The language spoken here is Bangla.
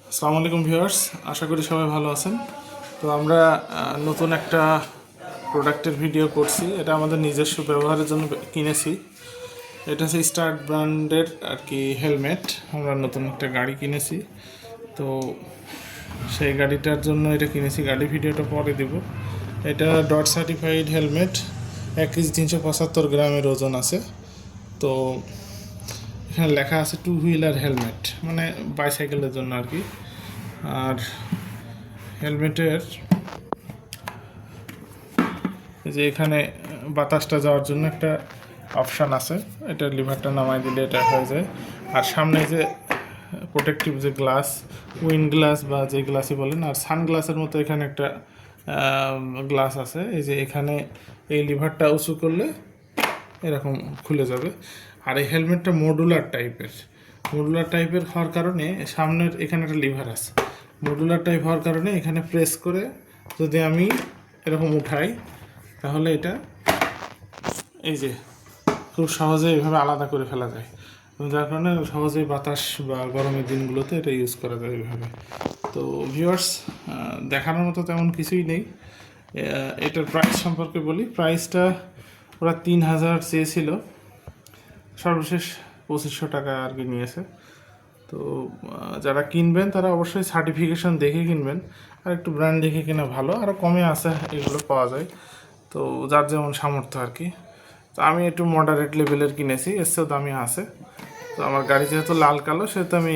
আসসালামু আলাইকুম ভিউয়ার্স, আশা করি সবাই ভালো আছেন। তো আমরা নতুন একটা প্রোডাক্টের ভিডিও করছি। এটা আমাদের নিজস্ব ব্যবহারের জন্য কিনেছি। এটা হচ্ছে স্টার্ট ব্র্যান্ডের আর কি হেলমেট। আমরা নতুন একটা গাড়ি কিনেছি, তো সেই গাড়িটার জন্য এটা কিনেছি। গাড়ি ভিডিওটা পরে দেব। এটা ডট সার্টিফাইড হেলমেট, 1 কেজি 375 গ্রামের ওজন আছে। তো এখানে লেখা আছে 2 হুইলার হেলমেট, মানে বাইসাইকেলের জন্য আর কি। আর হেলমেটের যে এখানে বাতাসটা যাওয়ার জন্য একটা অপশান আছে, এটা লিভারটা নামাই দিলে এটা হয়ে যায়। আর সামনে যে প্রোটেক্টিভ যে গ্লাস, উইন্ড গ্লাস বা যে গ্লাসই বলেন, আর সানগ্লাসের মতো এখানে একটা গ্লাস আছে। এই যে এখানে এই লিভারটা উঁচু করলে এরকম খুলে যাবে। আর এই হেলমেটটা মডুলার টাইপের হওয়ার কারণে সামনের এখানে একটা লিভার আছে। মডুলার টাইপ হওয়ার কারণে এখানে প্রেস করে যদি আমি এরকম উঠাই, তাহলে এটা এই যে খুব সহজে এভাবে আলাদা করে ফেলা যায়, যার কারণে সহজেই বাতাস বা গরমের দিনগুলোতে এটা ইউজ করা যায় এইভাবে। তো ভিউয়ার্স, দেখানোর মতো তেমন কিছুই নেই। এটার প্রাইস সম্পর্কে বলি। প্রাইসটা ওরা 3,000 চেয়েছিল, সর্বশেষ 2,500 টাকা আর কি নিয়েছে। তো যারা কিনবেন তারা অবশ্যই সার্টিফিকেশন দেখে কিনবেন, আর একটু ব্র্যান্ড দেখে কেনা ভালো। আরও কমে আছে, এগুলো পাওয়া যায়। তো যার যেমন সামর্থ্য আর কি। তো আমি একটু মডারেট লেভেলের কিনেছি, এর চেয়েও দামি আছে। তো আমার গাড়ি যেহেতু লাল কালো, সেহেতু আমি